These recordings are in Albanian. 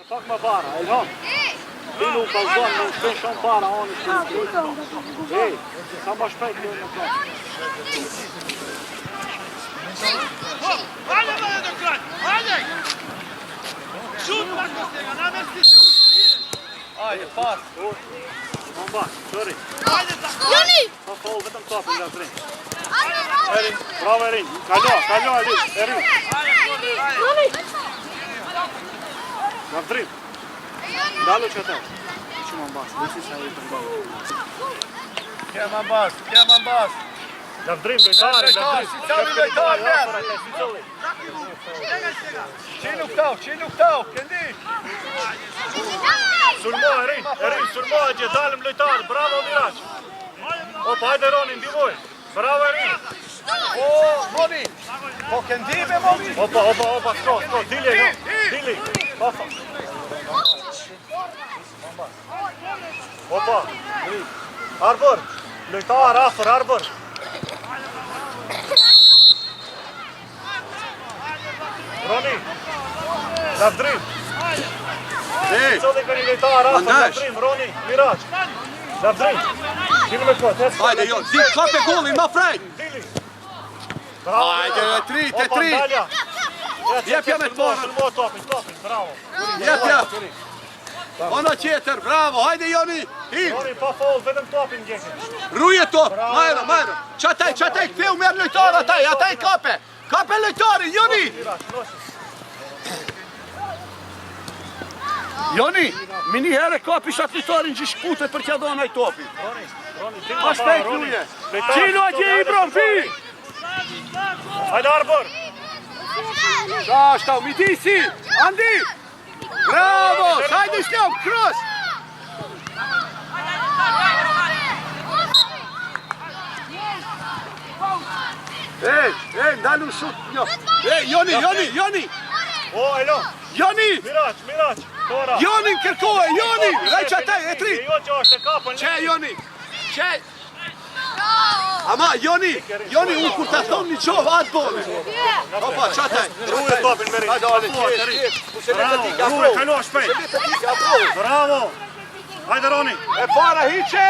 Pak më para, Elham. Ti nuk kalzon, nuk shpen shumë para, anë shpen. Ej, sa më shpejt të në plan. Hajde, vale do kraj, hajde! Šut, Marko Stega, namesti se ušte, Hajde, pas. Kom bak, sorry. Hajde, tako! Joni! Pa fall, vetëm topin nga Erin. Ajde, Erin, bravo Erin. Kaljo, Erin. Joni! Nga Vdrim. Dalu që te. Që më mbas, nisi sa i përmbaj. Kema bas. Nga Vdrim, lojtari, nga Vdrim. Si cali lojtar, Qinu këtau, këndi. Sulmo, Erin, sulmo, që dalëm lojtar. Bravo, Miraç. Opa, hajde Roni, ndihmoj. Bravo, Erin. O, Moni. Po këndi me Moni. Opa, sko, dili. Pafa. Opa, Arbor, lojtar, afër, Arbor. Roni, nga Vdrim. Qodhe këni lojtar, afër, nga Vdrim, Roni, Miraç. Nga Vdrim. Kime me këtë, Hajde, jo, di, kape golin, ma frejt. Dili. Hajde, e tri. Jepja me të parë. Sulmo topin, bravo. Jepja. Ona qeter, bravo, hajde Joni. Roni, pa fall, vetëm topin gjekin. Ruje top, majra. Qataj, këtheu merë lojtar, ataj kape. Kape lojtari, Joni. Joni, mini herë kapi shatë lojtarin që shkute për t'ja dhona i topi. Roni, Ma shpejt ruje. Qilo a gje i bron, fi. Hajde Arbor. Shashtau, Mitisi, Andi. Bravo, hajde sljom, cross. Ej, ndalu šut, jo. Ej, Joni. O, Elo. Joni, Miraç, Tora. Joni kërkohe, Joni. Rejqa taj, e tri. Jo që është e kapën. Qe, Joni, qe. Ama, Joni, unë kur të thonë një qovë atë bole. Opa, qataj. Ruje topin me rinj. Ruje, kalo shpejt. Bravo. Hajde Roni. E para hiqe.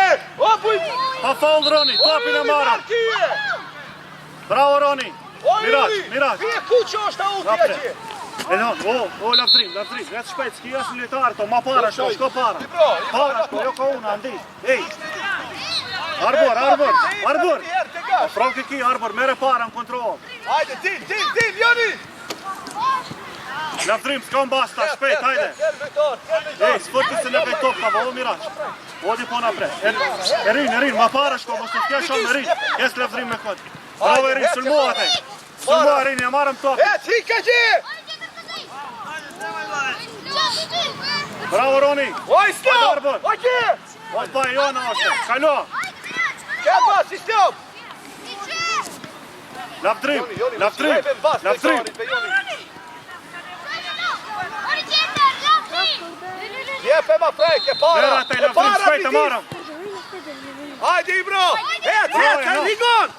Pa fall Roni, topin e marrën. Bravo Roni. Miraç. Vje ku që është a uti a që. Elon, o, lavdrim, vetë shpejt, s'ki jasë lojtar to, ma para shko para. Para shko, jo ka unë, andi. Ej. Arbor. Franki ki, Arbor, mere para në kontrol. Hajde, dil, Joni. Lavdrim, s'ka në basta, shpejt, hajde. Ej, s'fërti se në vej top ka vëllu Miraç. Odi po napre. Erin, ma para shko, mos të t'kesh shumë Erin. Jes lavdrim me kod. Bravo Erin, sulmo ataj. Sulmo Erin, ja marëm top. Hika gje. Bravo Roni. Oj, stop. Arbor. Oke. Opa, Jona është. Kalo. Keba, si stop. Lavdrim. Jepe ma frejk, e para. Vera taj lavdrim, shpejt të marëm. Hajde, Ibro. Et, ligon.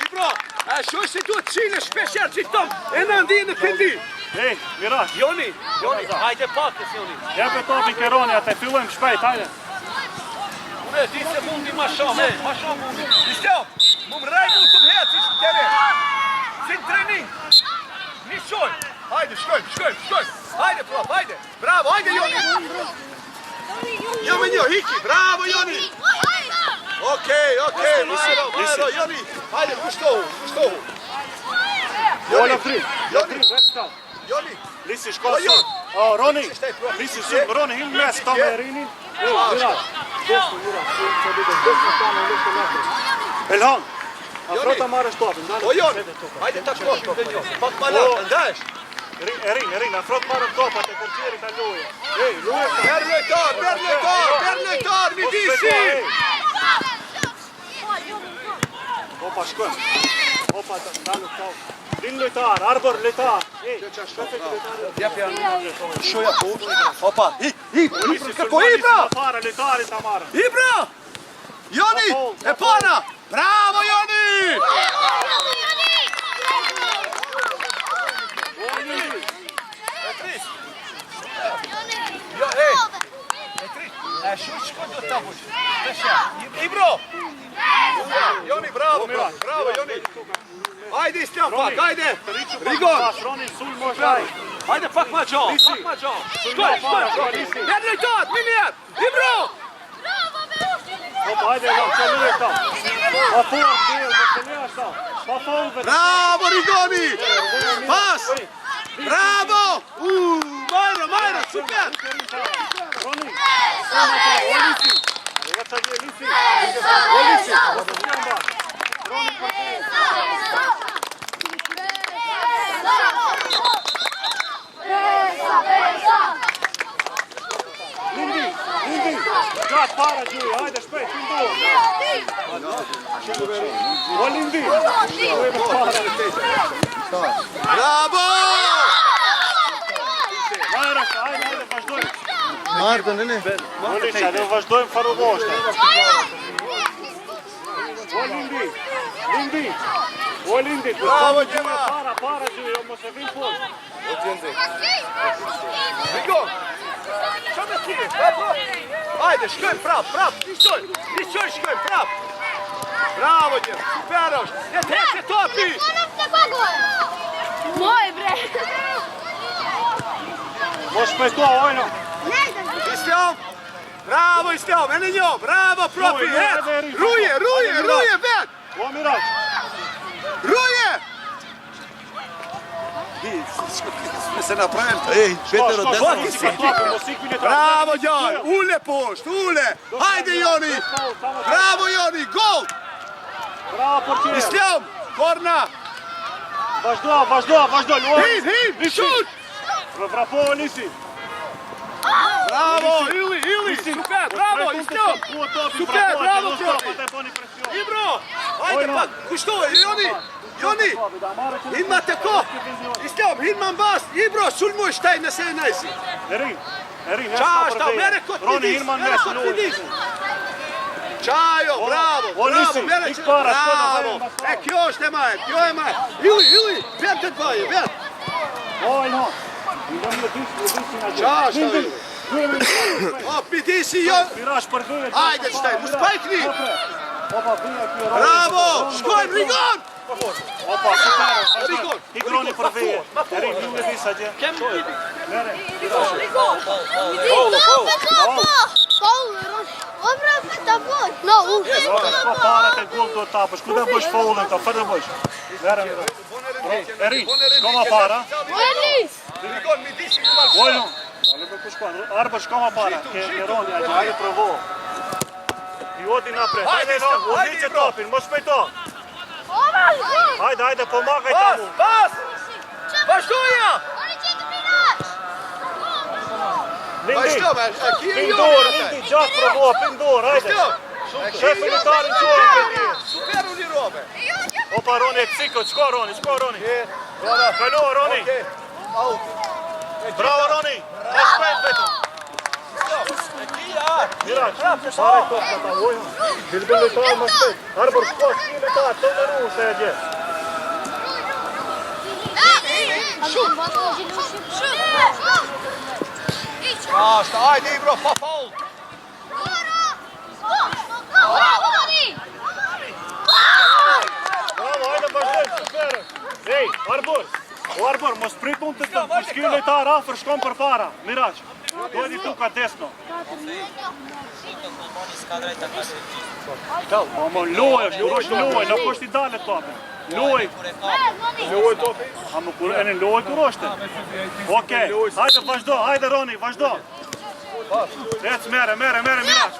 Ibro, e shush si duhet qile shpesher që tom, e në ndi në këndi. Ej, Miraç. Joni, hajde pakës, Joni. Jepe topin ke Roni, atë fillojmë shpejt, hajde. Unë e di se mundi ma shumë mundi. Ishtë, mu më rejmu të më hetë, ishtë të tëre. Si në trening. Një shoj. Hajde, shkojmë. Hajde, prop, hajde. Bravo, hajde, Joni. Jo me një, hiki, bravo, Joni. Okej, Majro, Joni. Hajde, kushtohu. O, lavdrim, vetë shka. Joni. Lisi shko sot. O, Roni. Lisi sot, Roni, hinë mes ta me Erinin. Miraç. Elhan. Afrota marrë shtopin. O, Joni. Hajde, ta shkoshim dhe një. Pak malat, ndash. Erin, afrot marrë topat e kërgjeri ta loje. Ej, loje. Merë lojtar, mi disi. Opa, shkojmë. Opa, dalu këtau. Din lojtar, Arbor lojtar. Ej, Jepja. Shoja po. Opa, kërko Ibra. Para lojtarin ta marrë. Ibra. Joni, e pana. Bravo, Joni. Hajde Stefan, pak, hajde. Rigon. Roni, sul možaj. Hajde pak ma gjohë, pak ma gjohë. Shkoj. Merë drejtot, minjer. Ibro. Opa, hajde, që luje ta. Pa fort, bil, me se ne ashta. Pa fort, Bravo Rigoni. Pas. Bravo. Majro, super. Roni, Olisi. Evo sad je Lisi. Olisi, Jamba. Roni, Lindi, gjat para gjuj, hajde shpejt, pindur. O Lindi, Bravo. Majrash, hajde, vazhdojmë. Marta, nene. Olisi, hajde vazhdojmë faruvoshte. O Lindi, Bravo, Gjema. Para gjuj, o mos e vim pun. Rigon. Što me ti? Hajde, shkojmë prap. Nisoj, shkojmë prap. Bravo, Gjema. Super është. Ne treće topi. Moj bre. Mos shpejto, ojno. Islam. Bravo, Islam. Ene njo. Bravo, profi. Ruje, vet. O Miraç. Ruje. Se napravim. Ej, Petero, Bravo, Gjoj. Ule pošt, ule. Hajde, Joni. Bravo, Joni. Gol. Bravo, portier. Islam. Korna. Vazhdo, Hin, šut. Vrapo, Olisi. Bravo, Ili. Super, bravo, Islam. Super, bravo, profi. Ibro. Hajde, pak. Kushtoj, Joni. Hinma të ko. Islam, hinma mbas. Ibro, sulmuj shtaj nëse e najsi. Erin, Qashta, mere kot Roni, midis. Hilman Mere mes, kot luj. midis. Qajo, bravo. Olisi, Mere ik para, bravo. E kjo është e majë, Ili. Vet të të baje, vet. Ojno. Qashta, Ili. O, midisi jo. Miraç për gëjë. Hajde, shtaj, mu spajkni. Opa, bia kjo. Bravo, shkojmë, Rigon. Opa, super. Rigon. Igroni për vejë. Erin, ju me disa gjë. Mere. Ka para të gol do tapësh. Ku do bësh faulën ta? Fare bësh. Mere. Erin, shkoma para. Rigon, midisi ku marrë. Ojno. Ale me kushkon. Arba shkoma para. Ke Roni, hajde provo. I odi napred. Hajde, odiqe topin, mos shpejto. Hajde, pomagaj tamu. Pas. Vazhdoja. Lindi, Vazhdo, Lindi, Lindi, gjatë provo, pindur, hajde. Shef militarin qori këti. Super uni robe. Opa, Roni e cikët, shko Roni. Kalo, Roni. Bravo, Roni. E shpejt vetëm. Miraç, para e topë ta ujnë. Dilbën lojtar më shpejt. Arbër shko, shki lojtar, të në ru se e gje. Qashta, hajde Ibro, pa faul. Bravo, hajde vazhdojmë, super. Ej, Arbër, mos prit unë të shki lojtar afër, shkon për para. Miraç, dojdi tu ka desno. Mo loj, nuk është i dalë tope. Loj. A më kur e në loj kur është? Okej, hajde vazhdo, hajde Roni, vazhdo. Ec, mere, Miraç.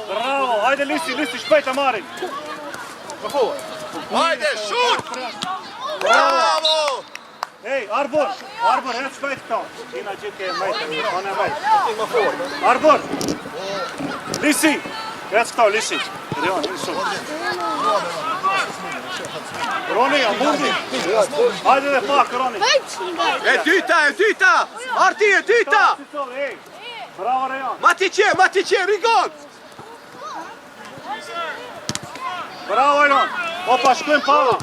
Bravo, hajde Lisi, shpejt e marim. Hajde, šut. Bravo. Ej, Arbër, hec shpejt këta. Kina gjithë e mejtë, anë e mejtë. Arbër, Lisi, hec këta, Lisi. Roni, a mundi? Hajde dhe pak, Roni. E dyta. Arti e dyta. Ej, bravo Rejan. Mati qe, Rigon. Bravo Elon. Opa, shkojmë para.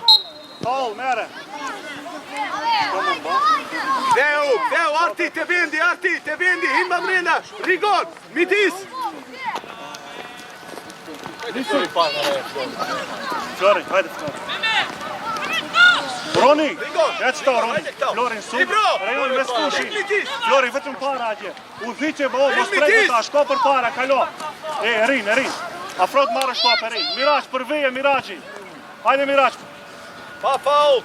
Paul, mere. Ktheu, Arti, te vendi, hin ma mrena. Rigon, midis. Flori, hajde Flori. Roni, Rigon. ec këto Roni. Hajde këto. Florin sub. Libro. Rejon me skushi. Elmitis. Flori vetëm para atje. Udhiqe bo, mos Elmitis. prejtë ta, shko për para, kalo. Rin. Afrot marrë shko për Rin. Miraç për veje, Miraçi. Hajde Miraç. Pa faul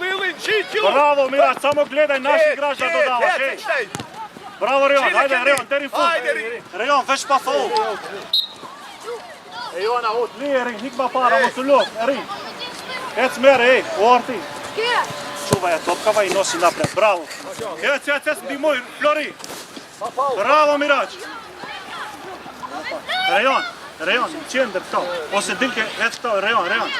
Lilin, qitë ju! Bravo Miraç, sa më gledaj nash igraç do dava. Bravo Rejon, hajde Rejon, deri në fund. Rejon, veç pa faul. Jona, ut, li Rin, nik ma para, mos u lop, Rin. Ec mere, Orti. Čuvaj topkava i nosi napred, bravo. Ec, ndihmoj, Flori. Bravo Miraç. Rejon, qendër këto. Ose dilke, ec këto, Rejon.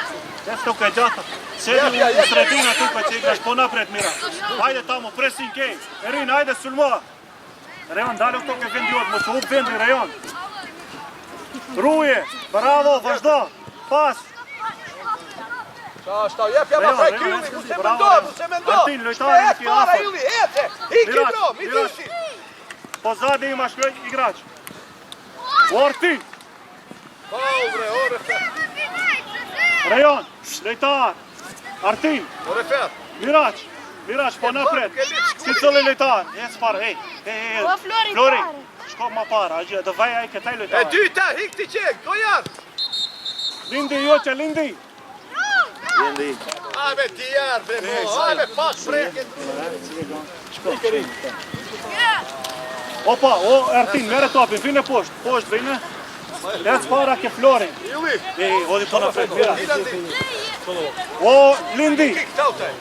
Ec këto ka gjata. Sedi u sredina tu pa që igrash po napred Miraç. Hajde tamo, pressing kej. Rin, hajde sulmoa. Rejon, dalo këto ke vendiot, mos u vendi Rejon. Ruje, bravo, vazhdo. Pas. Šta, jepja ma fraj Ili, mu se mendo. Artin, lojtari Ec ki para afër. Ili, ece. Iki bro, mi duši. Pozadi imaš igrač. Orti. Faul bre, ore fer. Rejon, lojtar. Artin, Ore fer. Miraç, po napred. Si cëllë lojtar. Ec para, ej. O, Flori, Flori, para. shko ma para, agje, dhe vaja i këtaj E lojtar. dyta, hik ti qek, gojar. Lindi. Ajme tjerë, bre, mo, ajme pak preket. Opa, Artin, mere topin, vine poshtë, vine. Ec para ke Florin. Ili, Odi po napred, Miraç. ilan di. Lindi. Kik tautaj.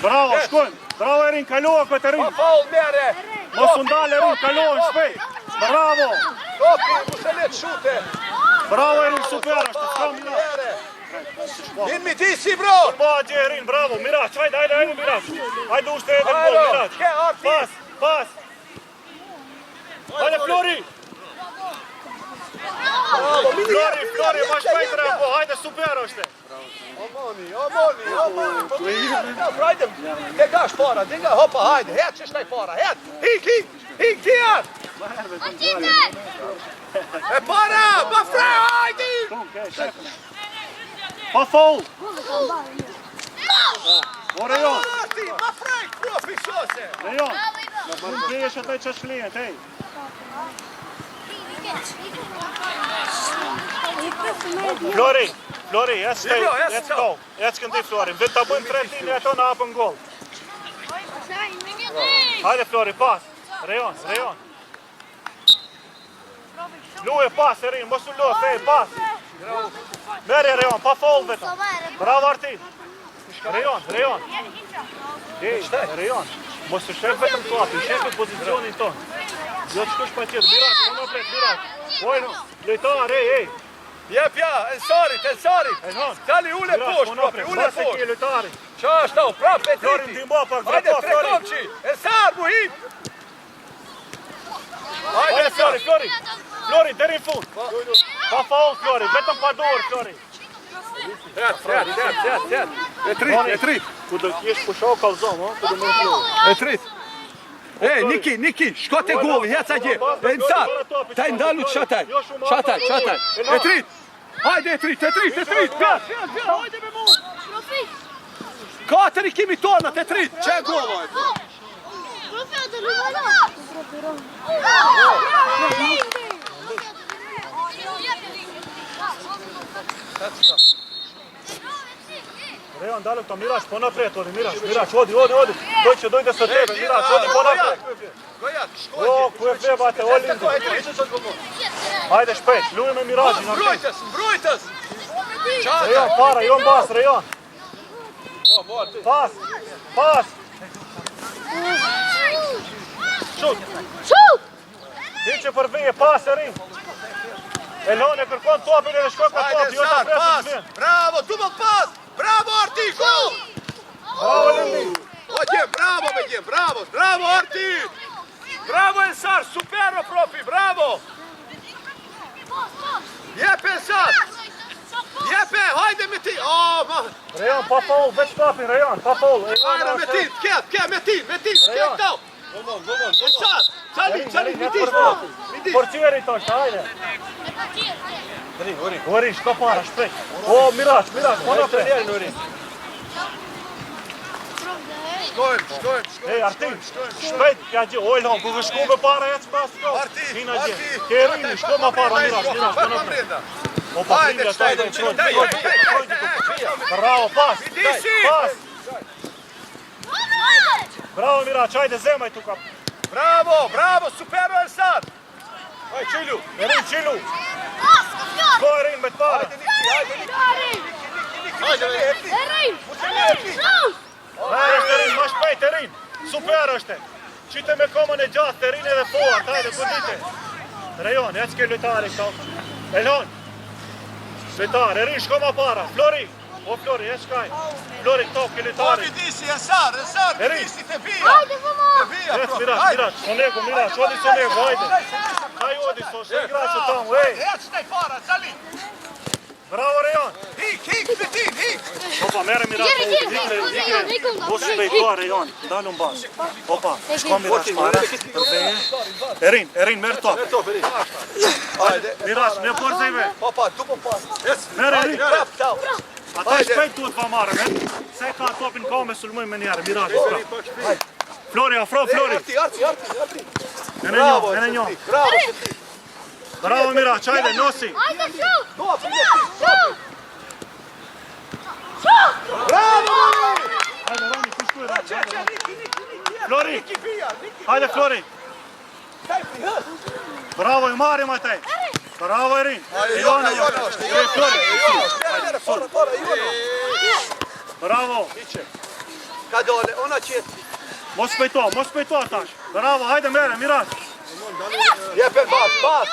Bravo, shkojnë. Bravo Erin, kaloha këtë Erin. Pa faul mere. Mos u ndal Erin, kalohen shpejt. Bravo. Topi, mu se let shute. Bravo Erin, super, është të kam Miraç. Mere. Din mi disi, bro. Po atje Erin, bravo, Miraç, hajde Miraç. Hajde ushte edhe gol, Miraç. Ke Arti. Pas. Hajde Flori. Flori, ma shpejt repo, hajde super është. Omoni. Prajdem, ke gash para, dinga hopa, hajde, het që shtaj para, het. Hik tjerë. E para, ma fre, hajde. Pa faul. O Rejon, Arti, ma fre, profi shose. Rejon. Mund bëjesh ataj që shlijet, ej. Flori, ec këto. Ec këndi Flori. Vetë ta bëjmë tretin e ato në hapën gol. Hajde Flori, pas. Rejon. Luje pas, Erin, mos u luf, pas. Mere Rejon, pa faul vetëm. Bravo Artin. Rejon. Rejon, mos u shef vetëm klapi, shef pozicionin ton. Jo të shkush pa tjetë, Miraç, po në pret, Miraç. Ojno, lojtar, ej. Jepja, Ensarit. Tali ule poshtë, profi, ule Base ki poshtë. lojtari. Qa është tau, prap e Florin triti. t'imbo pak, Hajde, vrapo, Flori. trekomqi. Ensar, muhim. Hajde Flori. Flori, deri në fund. Pa faul Flori, vetëm pa dorë Flori. Tret. E trit. Ku do t'jesh pusho kalzom, ku do më Flori. E trit. Ej, Niki, shko te goli, heca gje. Ensar, taj ndalu qataj. E trit. Hajde, e trit. Pjas, hajde me mu. Katër I kimi tonat, e trit. Që e golo? Rejon, dalë këto, Miraç, po napret, Miraç, odi. Doj të së tebe, Miraç, odi, po napret. Gojat, shko O, ku e fleba ate, o lindi. Hajde shpejt, lujem me Miraçin. Mbrojtës. Rejon, para, jo mbas, Rejon. Pas. Shut. Hiqe për veje, pas e rin. Elon e kërkon topin edhe shko ka topi, jo të presin të vend. Bravo, double pas. Bravo, Arti, gol. Bravo, Lindi. Oje, bravo, Arti. Bravo, Ensar, supero, profi, bravo. Jepe, Ensar. Jepe, hajde me ti. Rejon, pa faul, veç topin, Rejon, pa faul. Ajde me ti, me ti, skjet tau. Ensar, qali, me ti. Portieri toshtë, hajde. Orin, shko para, shpejt. O, Miraç, po na pre. Shkojmë. Ej, Artin, shpejt, ja gjë, o Elhon, ku shku me para ec pas shko. Hina gjë. Kerini, shko ma para, Miraç, po na pre. O, pa prindja, bravo, pas. Bravo, Miraç, hajde, zemaj tu ka. Bravo, supero Elsar. Hajde, Qilu. Erin, Qilu. Shko Erin me të para. Erin, ma shpejt, Erin. Super është. Qite me komën e gjatë, Erin edhe poart, hajde, godite. Rejon, ec ke lojtari këto. Elhon. Lojtar, Erin, shko ma para. Flori. O, Flori, ec shkaj. Flori, këto, ke lojtari. Vidisi, Elsar, vidisi, te via. Hajde, vëmo! Ec, Miraç, Sonego, Miraç, odi Sonego, hajde. Haj, odi, shë igraqë tamu, ej. Ec taj para, cali. Bravo, Rejon. Hik, Betin, hik. Opa, mere Miraç, ikre. Mos shpejtua, Rejon, dalun bas. Opa, shko Miraç para, përveje. Erin, merë top. Miraç, ne porzejve. Papa, dupo pas. Mere, Erin. Ciao. Ata shpejt duhet va marrë, se ka topin ka me sulmuj me njerë, Miraç. Flori, afro, Flori. Arti. E në njo. Bravo, Miraç, hajde, nosi. Hajde, shut! Bravo! Hajde, Roni, ku shkuj, Roni. Flori, hajde, Flori. Bravo, i marim ataj. Bravo, Erin. Ivano. Flori. Bravo. Ka dole, ona qetë. Mos pejto tash. Bravo, hajde mere, Miraç. Jepe bas.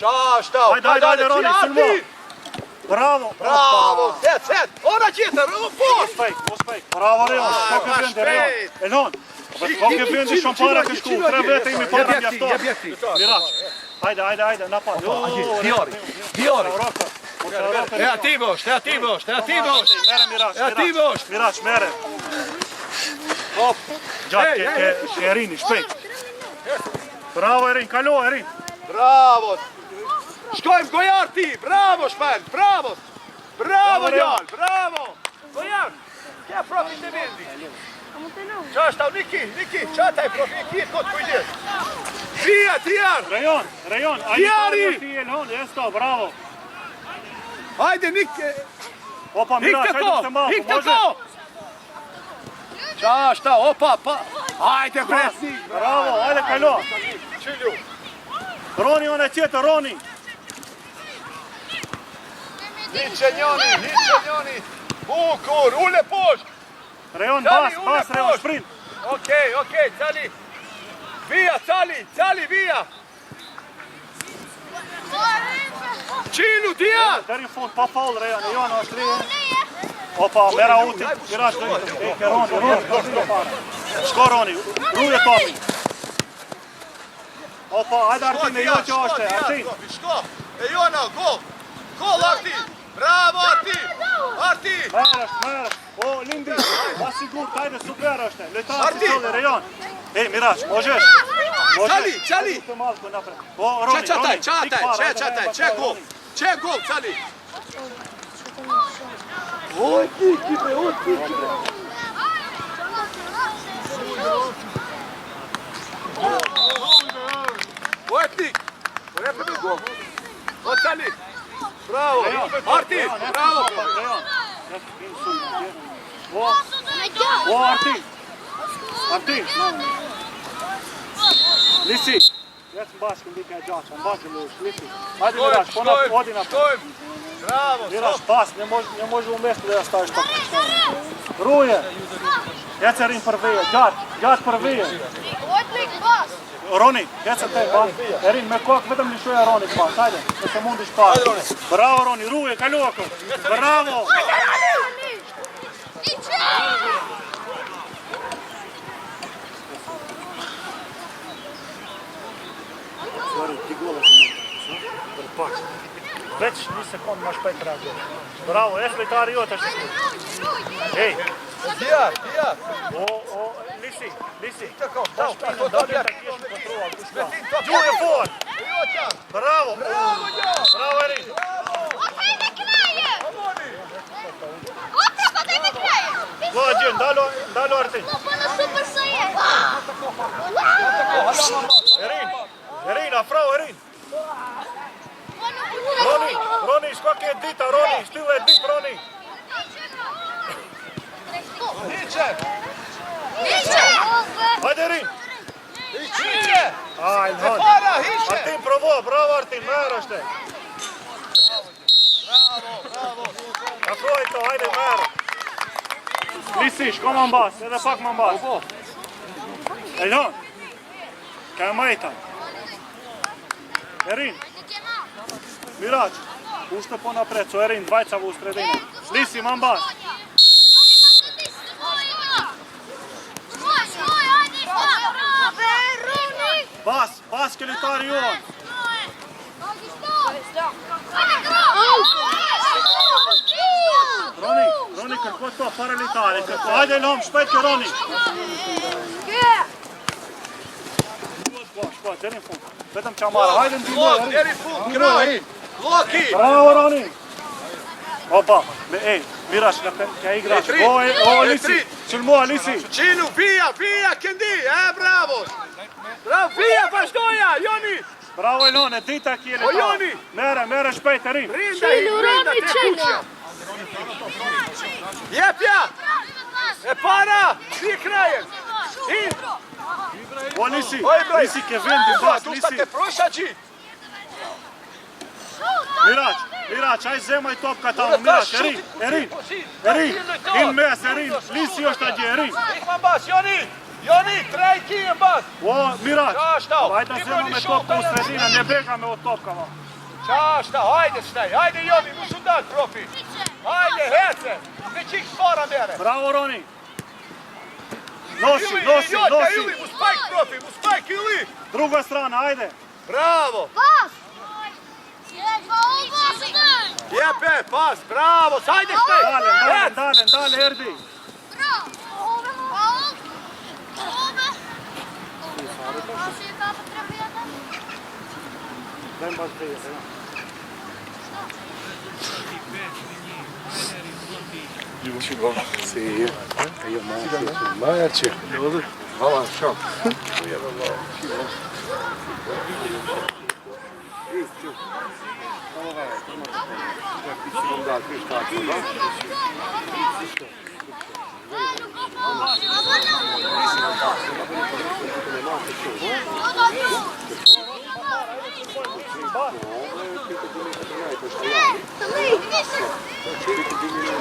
Qashta. Hajde, Roni, sulmo. Bravo. Set. Ona qetë, Mos fake. Bravo, Rejon. Koke vende, Rejon. Elhon. Koke vende, shumë para ke shku. 3 vete imi para mjafton. Miraç. Hajde, na pa. Diori. E ativosh. Mere, Miraç, mere. Hop. Gjatë ke Erini, shpejt. Bravo, Erin, kalo, Erin. Bravo. Shkojmë gojar ti. Bravo, shpel. Bravo, njall. Bravo. Gojar. Kja profi të vendi. Qashta, Niki. Qataj profi, Niki, kot kujdes. Via, Tijar. Rejon, Tijari. ti Elhon, esto, bravo. Hajde, Niki. Opa, Miraç, hajde të malku, Hik të ko. Qashta, opa, pa. Hajde, presni. Bravo, hajde kalo. Qilju. Roni, one tjetër, Roni. Hiqe njoni. Bukur, ule poshtë. Rejon, Cali, bas, Rejon, sprint. Okej, cali. Via, cali, via. Qilu, Tijar. Deri fund, pa faul, Rejon, është rije. Opa, mera uti, Miraç, ke Roni, shko Roni, ruje topi. Opa, hajde Artin, e jo që është, Artin. Shko, e jona, gol, Artin. Bravo, Artin. Merës, o, Lindi, ma sigur, hajde, super është, lojtar si qëllë, Rejon. Ej, Miraç, možeš. Cali. O, Roni, Qataj, Qe gol, cali. Oj, tiki. O, cali. Bravo, Artin, bravo. O, Artin. Lisi. Jetë në bashkë, ndike e gjatë, në bashkë në ushë, Lisi. Hajde, Miraç, odi na. Bravo. Miraç, pas, ne može umesti da ja staviš tako. Ruje. Jetë Erin për veje, gjatë për veje. Roni, jetë te pas. Erin, me kokë vetëm lishoja Roni pas, hajde, nëse mundi shpas. Bravo, Roni, ruje, kaloko. Bravo. Ti gola të mund. Për pak. Veç një sekundë ma shpejt reagoj. Bravo, e lojtari jote është shku. Ej. Tijar. O, Lisi. Të ko, Shpinën, do të kesh kontroll. Gjuhë e fort. Jotja! Bravo! Bravo, Jo! Bravo, Erin! Okej, me kraje! Amoni! Otra, potem me kraje! Vladjen, dalo Artin! Po në super së je! Erin, afrau Erin! Roni, shko ke dita, Roni, shtylle dit, Roni! Hiqe! Hajde Erin! Hiqe! Ajde, E para, hiqe! Artin provo, bravo Artin, merë është e! Bravo! Afroj to, hajde, merë! Lisi, shko më mbas, edhe pak më mbas! Elhon! Ka e majta! Erin! Miraç, ushte po napred, co Erin, dvajca vu sredine. Lisi, më mbas! Bas ke litari juon! Roni, kërko to, para litari, kërko. Hajde Elhon, shpejt ke Roni! Shko, deri në fund. Vetëm qamara, hajde në dimoj, Blok, Erin! deri fund, kraj! Bloki! Bravo Roni! Opa, Miraç, ka igrač. O Lisi, sulmoa Lisi! Qilu, via, këndi, bravo! Bravo, via, vazhdoja, Joni! Bravo Elhon, e dita kje O Joni! Mere shpejt Erin! Rinda, tre kuqja! Jepja! E para, ti krajen! Hin! O Lisi, O Ibrahim! Lisi ke vendi bas, Tu sta Lisi! ke prosha qi! Miraç, aj zemaj top ka tamo, Miraç, Erin! In mes, Erin, Lisi është a gje, Erin! Ik ma bas, Joni! Joni, trej ki e bas! O, Miraç, Qashta! hajde zema me top ku sredina, ne beka me o top ka ma. Qashta, hajde shtaj, hajde Joni, mu shundat profi! Hajde, hece! Me qik spara mere! Bravo Roni! Nosi! Mu spajk profi, mu spajk ili! Druga strana, hajde! Bravo! Jepe, pas, bravo, hajde shtaj! Dale, Erdi! Daj baš prije,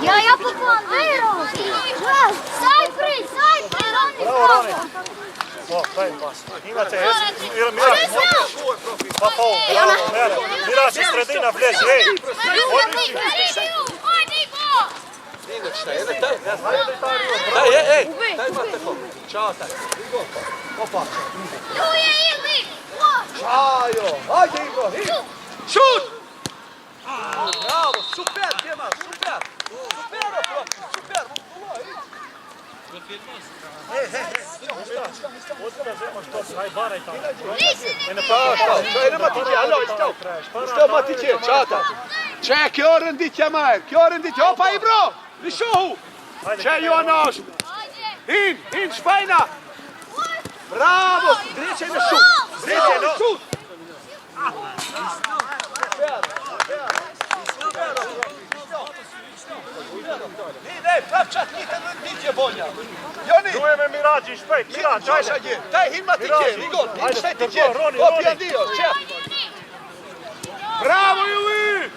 Ja po bandero! Sai, Bravo Roni! O, daj pas. Imate, Miraç, pa faul, bravo, mere. Miraç i sredina vlez, hej! Ide shtaj, edhe taj! Hajde litari juon, Taj ma te fok! Ćao taj! Opa! Tu je Ili! Čajo! Hajde Ibrahim! Šut! Bravo, super Djema, super! Super profi, super! Otkada zemaš top, haj baraj tamo. Čaj, nema ti će, alo, isto ma ti će, čao taj! Čaj, kjo rënditja majer, opa Ibro! Lishohu! Čaj, Joanosh! In, shpajna! Bravo! Dreqaj në šut! Ne, prap qatë një të rënditje bonja! Joni! Duhe me Miraçi, shpejt, Miraç, hajde! Taj hinma ti që, Igor! Hin shtaj ti që! Kopja dio, qep! Bravo, Juli!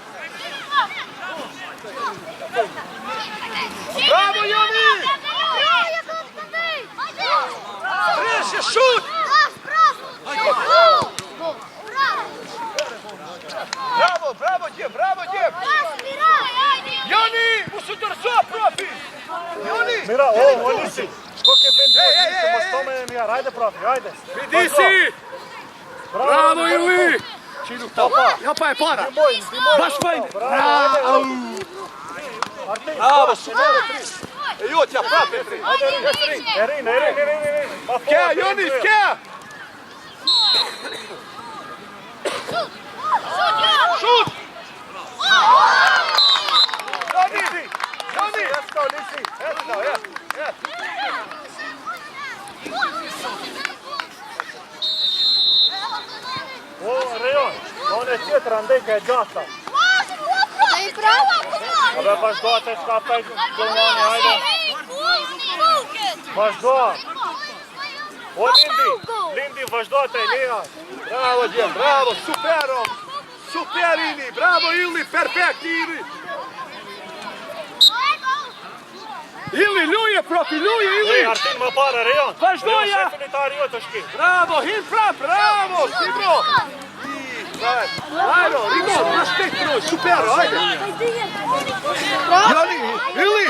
Bravo, Joni! Treše, šut! Bravo, Djem! Joni, mu su dërzo, profi! Joni! Mira, o Lisi! Shko ke vendi, se mos tome e mjarë, hajde profi, hajde! Vidisi! Bravo, Juli! Qilu topa! Ja pa e para! Baš fajn! Bravo! Bravo, super! E jotja, prate! Erin! Kja, Joni, kja! Šut! Joni! Let's go, Lisi! Let's go, yes! O, Rejon, on e tjetër andej ka e gjasta. Daj pravo, komand! Abe vazhdo atë shka pejt Gëllmani, hajde. Vazhdo. O, Lindi, vazhdo atë, Lina. Bravo, Gjem, bravo! Supero! Super, Ili! Bravo, Ili! Perfekt, Ili! Ili, luje, profi, luje, Ili! Ej, Artin më pare, Rejon. Vazhdoja. Rejon, shefin i tari jo të shki. Bravo, hin prap, bravo! Si, bro! Ajde, Rigon, naš tek, bro, supero, ajde! Joni, Ili!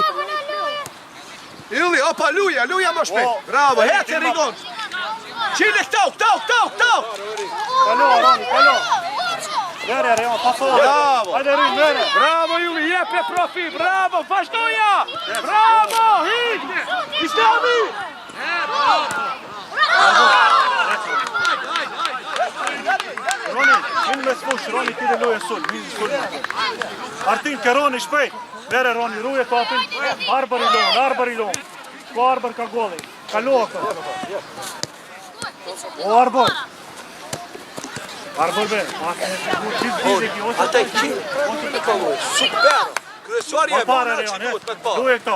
Ili, opa, luja më shpejt! Bravo, hece, Rigon! Qile, tauk! Kalo, Roni, kalo. Mere, Rejon, pa fora. Bravo. Hajde, Rin, mere. Bravo, Ili, jepe, profi, bravo, vazhdoja! Bravo, hin! Islami! Roni, vinë me sfush, Roni ti dhe luje sul, vinë sul. Artin, ke Roni, shpejt. Mere, Roni, ruje topin. Arbër i lon. Shko Arbër ka golli. Kalo ka. O, Arbër. Arbër be. Ataj qinë, super! Kryesuari Ma e pare, vona që Rejon, duhet me të parë. Luje këto,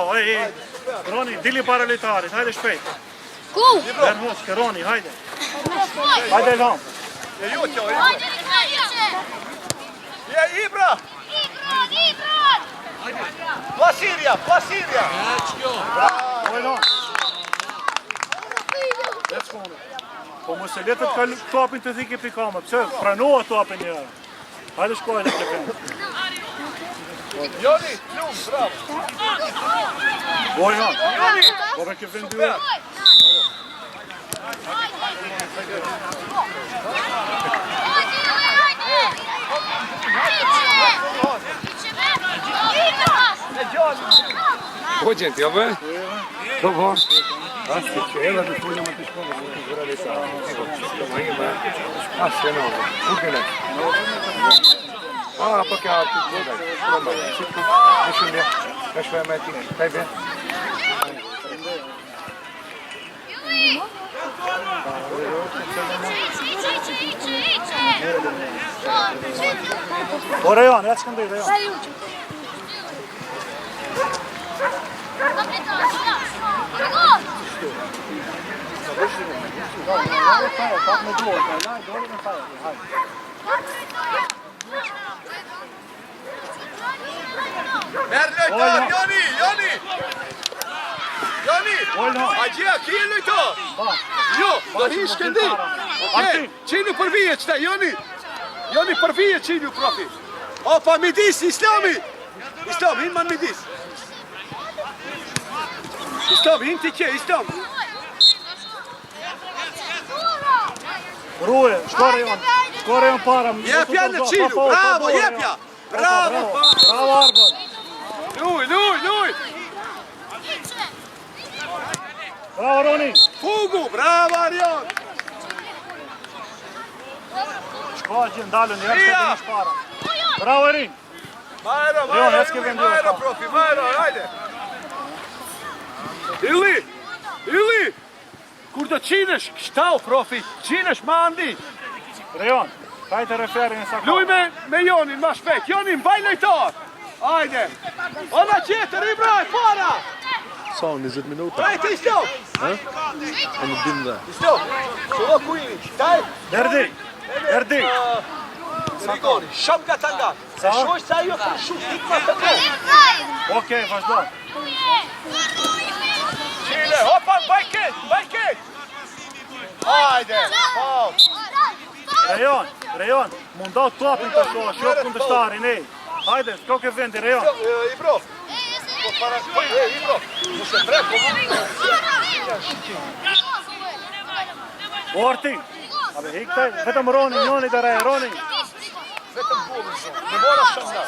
Roni, dili para litarit, hajde shpejt. Ku? Vermos, ke Roni, hajde. Hajde, Lom. Je, Ibra! Pasirja! Oj, Lom. Let's go. Po mos e letët ka topin të thike pikame, pëse pranohet topin njëra. Hajde shkoj dhe të këmë. Joni, plum, bravo! Oj, Lom. Po me ke vend dyre. Po gjenti, jo be? Do po? Asi që edhe të punja më të shkonë, më të zhura dhe sa. Më ime, asi no, ukene. Po ka të gjeda, shkoma, shikë, në shumë, në shme me ti, taj be? O, Rejon, ja që këndej, Rejon. Pak me duhet, dole me fajë, hajde. Merë lojtar, Joni! A gjia, ki e lojtar? Jo, do hi shkendi. Okej, qinu për vije qëta, Joni për vije qinu, profi. Opa, midis, Islami, hin man midis. Islam, hin ti qe, Islam. Ruje, shko Rejon para. Jepja në qilu, bravo, jepja. Bravo, bravo, Arbër. Luj. Bravo, Roni. Fugu, bravo, Arjon. Shko që ndalën, jepë se të para. Bravo, Erin. Majro, profi, hajde. Ili, kur të qinesh, shtau, profi, qinesh ma andi. Rejon, hajte referin e sakon. Luj me Jonin, ma shpejt, Jonin, baj lojtar. Hajde. Ona qeter, Ibra, e para. Sa, 20 minuta. Rejtë, Islo. Në dim dhe. Islo, shulo kujni, taj. Erdi. Rigoni, shumë nga të nga. Se shoj sa jo për shumë, hikma të nga. Okej, vazhdo. Qile, opa, bajket. Hajde, pau. Rejon, mundo topin të shko, shok kundështarin, ej. Hajde, shko ke vendi, Rejon. Ibro. Ibro, mu se preko, O, Artin. Abe, hiktaj, vetëm Roni, njoni të rej, Roni. vetëm bullën, në mora shumë nga.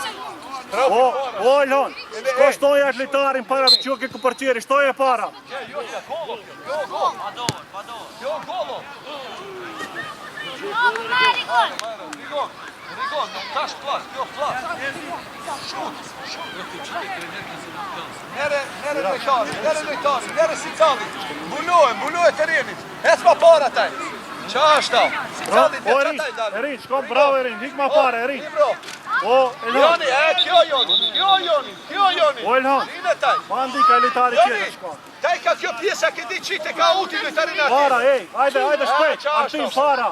O, Lon, shko shtoja atë litarin para që ke këpërqiri, shtoja para. Jo, golo. Rigon, nuk tash plas, kjo plas. Mere lojtari, mere si cali. Mbulohet terenin. Ec ma para taj. Qa është ta? Si cali të O Erin, qataj dalë. Erin, shko bravo Erin, hik ma pare Erin. Ibro. O Elhan, Joni, kjo Joni. O Elhan, Rine taj. ma ndi ka elitari Joni, qetë shko. taj ka kjo pjesa këti qite ka uti lojtarin ati. Para, ej, ajde shpejt, qa është Artin, ta? para.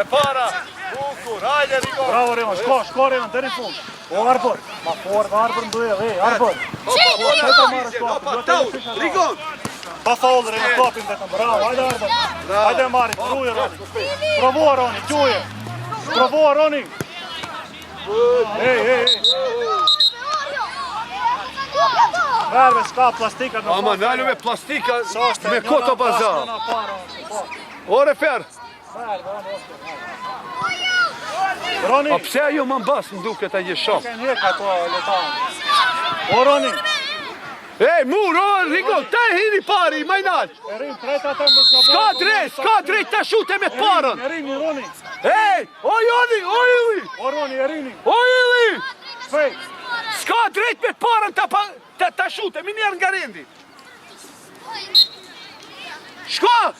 E para, bukur, hajde Rigon. Bravo Reon, shko Reon, deri fund. O Arbor, ma fort, Arbor mduel, ej, Arbor. Rigon. Pa faul Reon, topin vetëm, bravo, ajde Arbor. Ajde Marit, ruje Roni. Provo Roni, gjuje. Provo Roni. Ej. Verve s'ka plastika në Ama nalu me plastika me koto bazar. Ore fer. Roni, A pse ajo më mbas më duket ajo shok. kënë hek ato letan. O Roni, Ej, mur, o, Rigon, te hini pari, majnal. Erin, treta të më zgabohet. Ska drejt të shute me parën. Erin, Roni. Ej, o Joni, o Ili, O Roni, Erini. o Ili. Shpejt. Ska drejt me parën të shute, minjer nga rendi. Shko!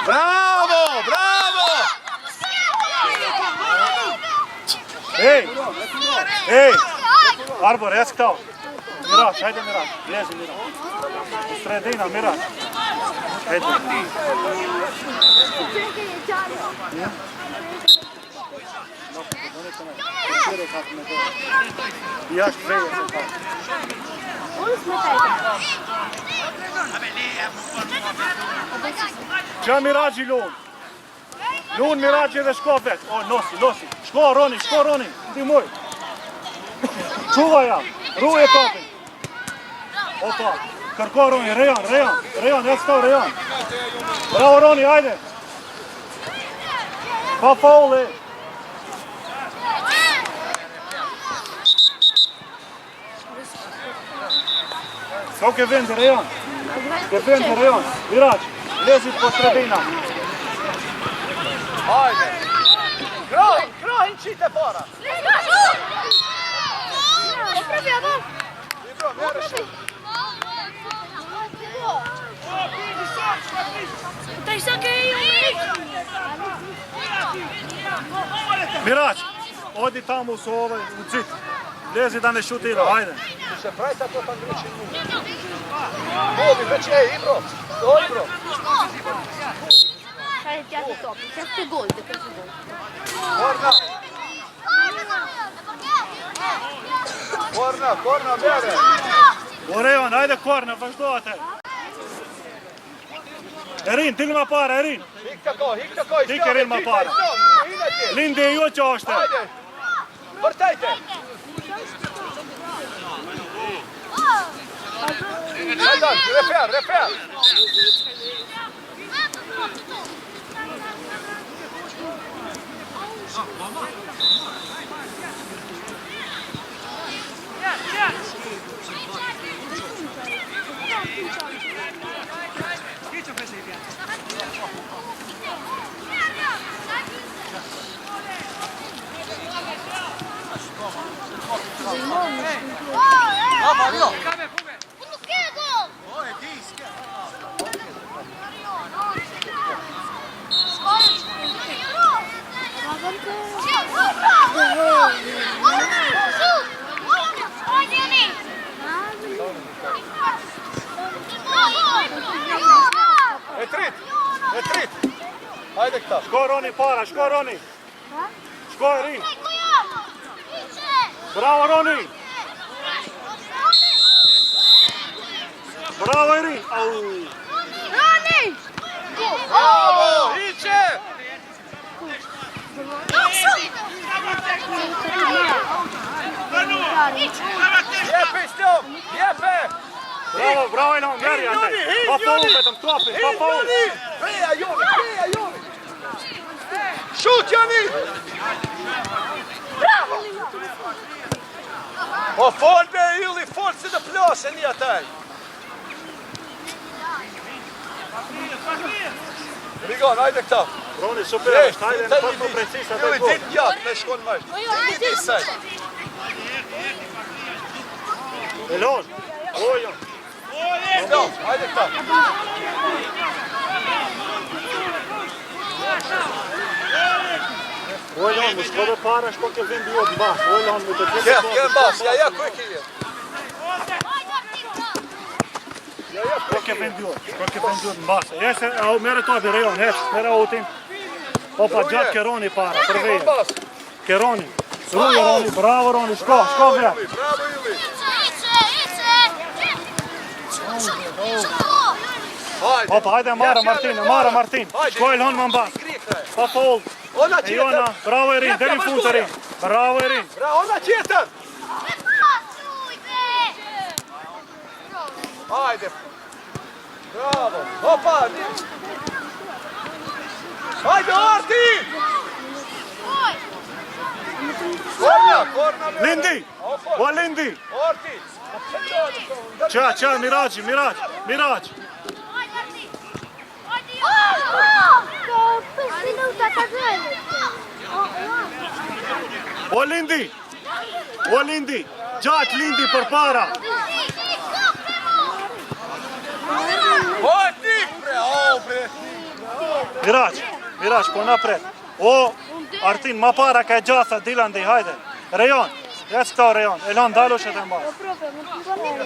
Bravo! Ej, Arbor, ec këta. Miraç, hajde Miraç, lezi Miraç. Sredina, Miraç. Hajde. Jashtë veje se ta. Qa Miraçi lun. Lun Miraçi dhe shko vet. O, nosi. Shko Roni, ndihmoj. Quva jam, ruje topin. Opa, kërko Roni, Rejan, ec këto Rejan. Bravo Roni, hajde. Pa faul, e. S'ka ke vend Rejan. Miraç, lezit po sredina. Hajde. Krahin qite para. Ibro, mere shumë. Miraç, odi tamo su u cit. Lezi da ne šutira, hajde. Se prajta to të ndryqin mu. Bobi, već Ibro. O, Ibro. Kaj ti ja top, čak gol, Korna, mere. O Rejon, hajde korna, vazhdo atë. Erin, tingë ma para, Erin. Hik të koj. Hik Erin ma para. Linde jo që është. Hajde. Vërtajte. Refer. E trit. Hajde këta. Shko Roni para, shko Roni. Shko Erin. Bravo Roni. Bravo Erin. Bravo, hiqe. Jepe, Stjom, jepe. Bravo Elhan, meri atë. Pa faul vetëm topin, pa faul. Preja Joni. Shut Joni. Po fol be Illi, fol si të plase një ataj. Rigon, hajde këta. Roni, super është, hajde në pak më precisa dhe Juli, gol. dit gjatë, me shkon më është. Dit saj. Elon, ojo. Hajde këta. Elon, më shkove para, shko ke vend jo të bas. Elon, më të Kje bas, ja ku e kje. Shko ke vend jo të bas. Jese, mere to abi, Rejon, hec, mere utin. Opa, gjatë ke Roni para, për veje. Ke Roni. Ruje Roni, bravo Roni, shko veja. Bravo Juli. Opa, hajde Mara Martin. Shko Elon më mbas. Pa fold. Ona E Jona, qetër. bravo Erin, deri në fund Erin. Bravo Erin. Bravo, ona qetër. Hajde. Bravo. Opa. Hajde, Orti. Korna. Lindi, o Lindi. Orti. Qa, Miraj. O Lindi. Gjatë Lindi për para. Orti. Bre. Miraj, po napred. O, Artin, ma para ka e gjatha, Dilandi, hajde. Rejon, jec këta Rejon. Elon, dalo që të mba.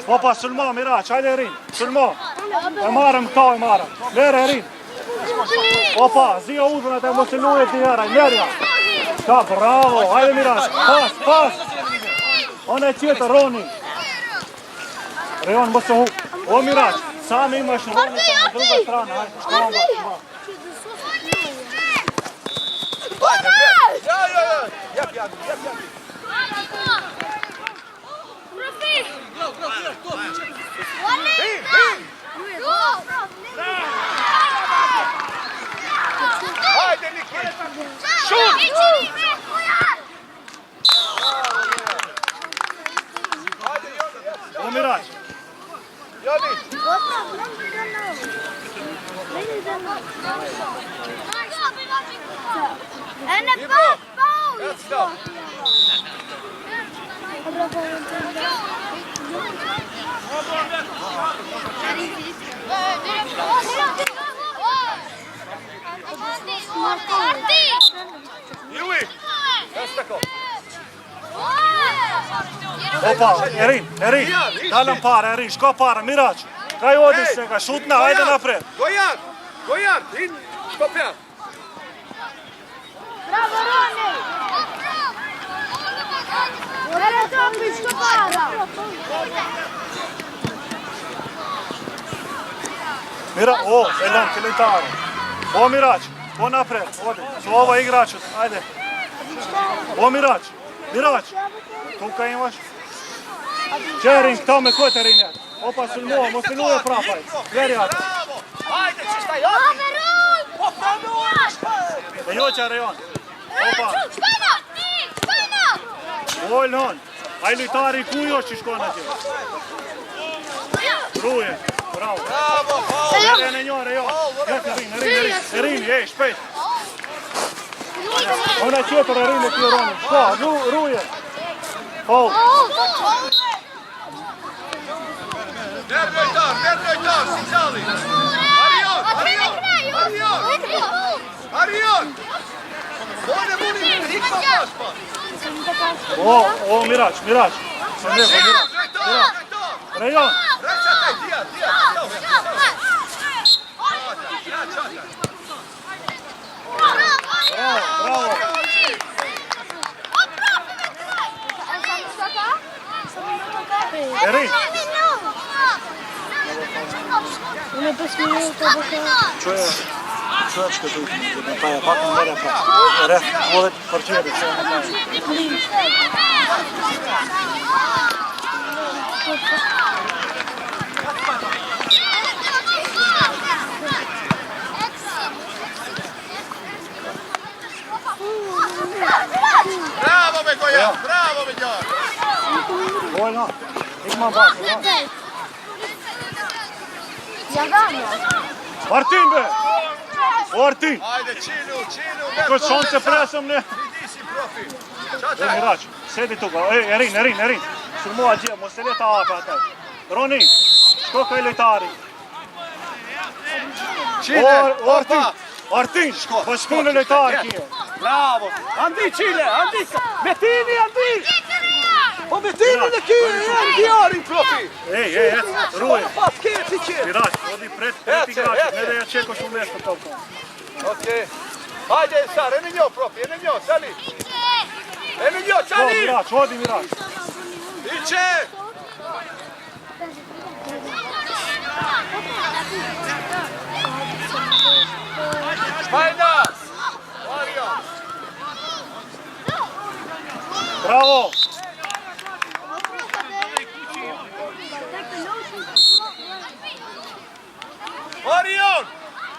Opa, sulmo, Miraj, hajde Erin. Sulmo. E marëm këta, Lere Erin. Opa, zia udhën e mos e lujet një herë, merja. Ka, bravo, hajde Miraj, pas. Ona e qetë, Roni. Rejon, mos e hu. O Miraj, Sami ima shë Roni të në druga strana, hajde, shkoma ba. Ja. Jep. Hajde, Niki. O Miraj. Joni. Juli. Tako. Opa, Erin, dalëm para, Erin, shko para, Miraj. Ka i odis që ka shutna, hajde napred. Gojan, in, shko pja. Bravo, Roni! Era troppo scopata! Mira, o, Elon, kilitare. O, Miraj, o napred, odi. Su ova igračut, hajde. O, Miraj, tu ka imaš? Qerin, këta me këtë Erin jetë. Opa, sulmo, mos ilu e prapaj. Veri atë. Hajde, që shtaj atë. E jo që Rejon. Opa. O, Elon. Aj lujtari ku jo që shkon atje. Ruje, bravo. Bravo, Veri në një Rejon. Erin, shpejt. Ona qetër Erin e kjo Roni. Shko, ruje. Oh. Nervojtar, si qali. Arion. Bone, hikma paspa. O, Miraj. Se nevo, Miraj. Rejon. Reqataj, dija. Bravo. Erin. Unë 5 minuta do Që që du të paja pak në mere pa. Ref, vodet përqeri që në paja. Bravo, Bekojan, bravo, Bekojan. Vojno, ikma bas. Ja vamo. Artin be! O Artin! Hajde, qilu, Këtë shonë se presëm ne! Vidisi, profi. E Miraç, sedi tu, erin. Sulmoha gjë, mos e le ta hape ataj. Roni, shko kaj lojtari. Artin, po shku në lojtari kje. Bravo. Andi, qile, andi. Metini, andi. Po metini në kje, janë djarin, profi. Ej, ruaj. Pas keti kje. Miraç, odi pret i graqit, ne dhe ja qeko shumë mes për topë. Okej. Hajde, Sar, e në njo, profi, e në njo, Sali. E në njo, Sali. Miraç, odi Miraç. Iqe. Hajda. Mario. Bravo. Marion.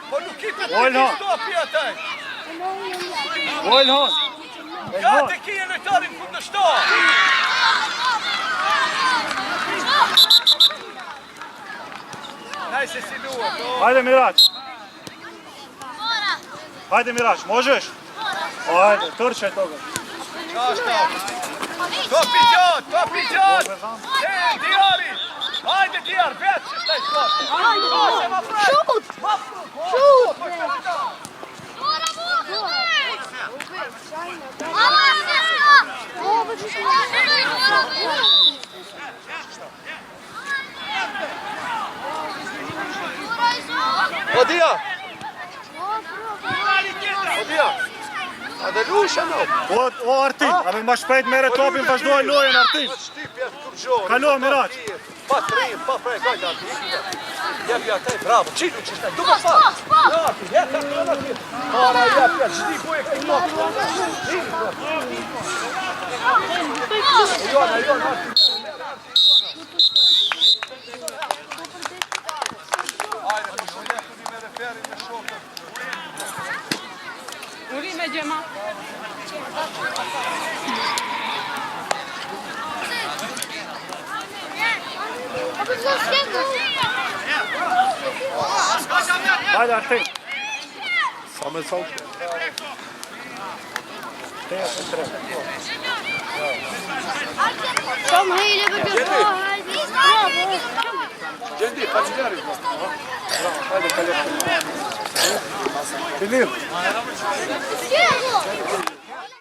Po nuk i të të stopi ataj. Ojlhon. Gati ki e lojtarin kundështar. Najse si duhet. Hajde Miraç. Hajde Miraç, možeš? Hajde, trče toga. Qashta. Topi gjat. Djari. Hajde djar, vetë që shtaj shkote. Šut! Odija. A dhe lusha no. O Artin, abe ma shpejt mere topin vazhdoj lojen Artin. Kalo Miraç. Pa trim, pa prej, gajda Artin. Jepi ataj, bravo, qilu që shtaj, duke fa. Jaki, jeta këllë ati. Para jepi atë, zhdi buje këti mokë. Jona, Artin. Ajde, të shuljetu një me dhe ferin me shokët. Uri me gjema. Hajde Artin. Sa me saltë. Kom hele begynner. Gjendi, pa që njeri. Filip. Skjøl!